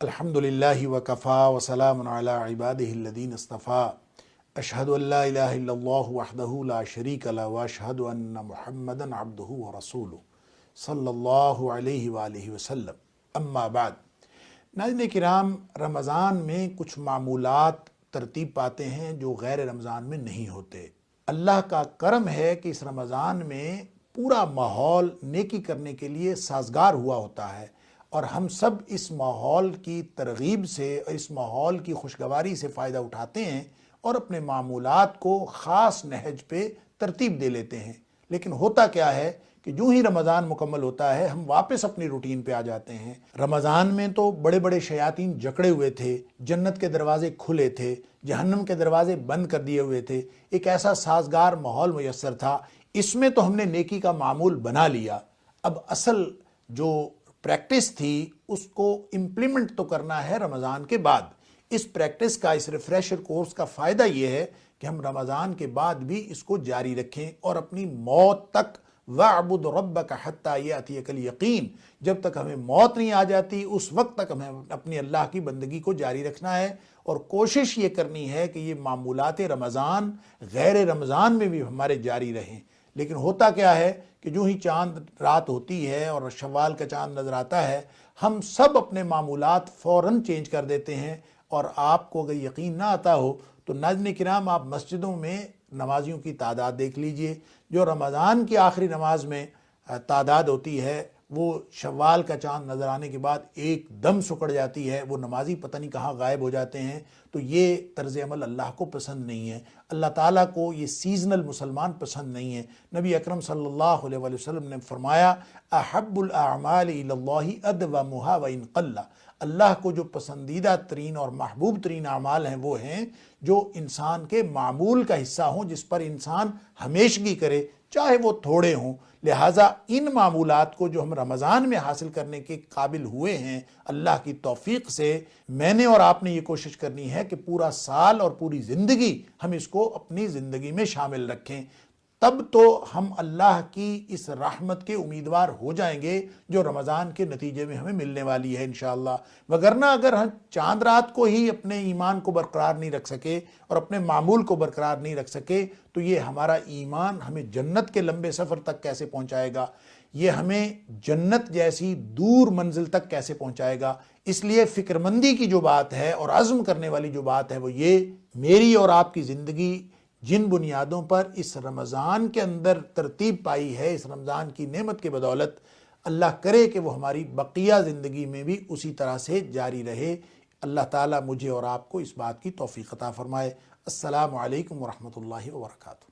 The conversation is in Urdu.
الحمدللہ وکفا وسلام علی عبادہ الذین اصطفیٰ اشہد ان لا الہ الا اللہ وحدہ لا شریک لہ واشہد ان محمدا عبدہ ورسولہ صلی اللہ علیہ وآلہ وسلم اما بعد۔ ناظرین کرام، رمضان میں کچھ معمولات ترتیب پاتے ہیں جو غیر رمضان میں نہیں ہوتے۔ اللہ کا کرم ہے کہ اس رمضان میں پورا ماحول نیکی کرنے کے لیے سازگار ہوا ہوتا ہے، اور ہم سب اس ماحول کی ترغیب سے اور اس ماحول کی خوشگواری سے فائدہ اٹھاتے ہیں اور اپنے معمولات کو خاص نہج پہ ترتیب دے لیتے ہیں۔ لیکن ہوتا کیا ہے کہ جو ہی رمضان مکمل ہوتا ہے ہم واپس اپنی روٹین پہ آ جاتے ہیں۔ رمضان میں تو بڑے بڑے شیاطین جکڑے ہوئے تھے، جنت کے دروازے کھلے تھے، جہنم کے دروازے بند کر دیے ہوئے تھے، ایک ایسا سازگار ماحول میسر تھا۔ اس میں تو ہم نے نیکی کا معمول بنا لیا، اب اصل جو پریکٹس تھی اس کو امپلیمنٹ تو کرنا ہے رمضان کے بعد۔ اس پریکٹس کا، اس ریفریشر کورس کا فائدہ یہ ہے کہ ہم رمضان کے بعد بھی اس کو جاری رکھیں اور اپنی موت تک وَاعْبُدْ رَبَّكَ حَتَّى يَأْتِيَكَ الْيَقِينُ، جب تک ہمیں موت نہیں آ جاتی اس وقت تک ہمیں اپنی اللہ کی بندگی کو جاری رکھنا ہے، اور کوشش یہ کرنی ہے کہ یہ معمولات رمضان غیر رمضان میں بھی ہمارے جاری رہیں۔ لیکن ہوتا کیا ہے کہ جو ہی چاند رات ہوتی ہے اور شوال کا چاند نظر آتا ہے ہم سب اپنے معمولات فوراً چینج کر دیتے ہیں۔ اور آپ کو اگر یقین نہ آتا ہو تو ناظرین کرام، آپ مسجدوں میں نمازیوں کی تعداد دیکھ لیجئے۔ جو رمضان کی آخری نماز میں تعداد ہوتی ہے وہ شوال کا چاند نظر آنے کے بعد ایک دم سکڑ جاتی ہے، وہ نمازی پتہ نہیں کہاں غائب ہو جاتے ہیں۔ تو یہ طرز عمل اللہ کو پسند نہیں ہے، اللہ تعالیٰ کو یہ سیزنل مسلمان پسند نہیں ہے۔ نبی اکرم صلی اللہ علیہ وآلہ وسلم نے فرمایا احب الاعمال الی اللہ ادومھا وان قل، اللہ کو جو پسندیدہ ترین اور محبوب ترین اعمال ہیں وہ ہیں جو انسان کے معمول کا حصہ ہوں، جس پر انسان ہمیشگی کرے چاہے وہ تھوڑے ہوں۔ لہٰذا ان معمولات کو جو ہم رمضان میں حاصل کرنے کے قابل ہوئے ہیں اللہ کی توفیق سے، میں نے اور آپ نے یہ کوشش کرنی ہے کہ پورا سال اور پوری زندگی ہم اس کو اپنی زندگی میں شامل رکھیں۔ تب تو ہم اللہ کی اس رحمت کے امیدوار ہو جائیں گے جو رمضان کے نتیجے میں ہمیں ملنے والی ہے انشاءاللہ۔ وگرنہ اگر ہم چاند رات کو ہی اپنے ایمان کو برقرار نہیں رکھ سکے اور اپنے معمول کو برقرار نہیں رکھ سکے تو یہ ہمارا ایمان ہمیں جنت کے لمبے سفر تک کیسے پہنچائے گا، یہ ہمیں جنت جیسی دور منزل تک کیسے پہنچائے گا۔ اس لیے فکر مندی کی جو بات ہے اور عزم کرنے والی جو بات ہے وہ یہ، میری اور آپ کی زندگی جن بنیادوں پر اس رمضان کے اندر ترتیب پائی ہے، اس رمضان کی نعمت کے بدولت، اللہ کرے کہ وہ ہماری بقیہ زندگی میں بھی اسی طرح سے جاری رہے۔ اللہ تعالیٰ مجھے اور آپ کو اس بات کی توفیق عطا فرمائے۔ السلام علیکم ورحمۃ اللہ وبرکاتہ۔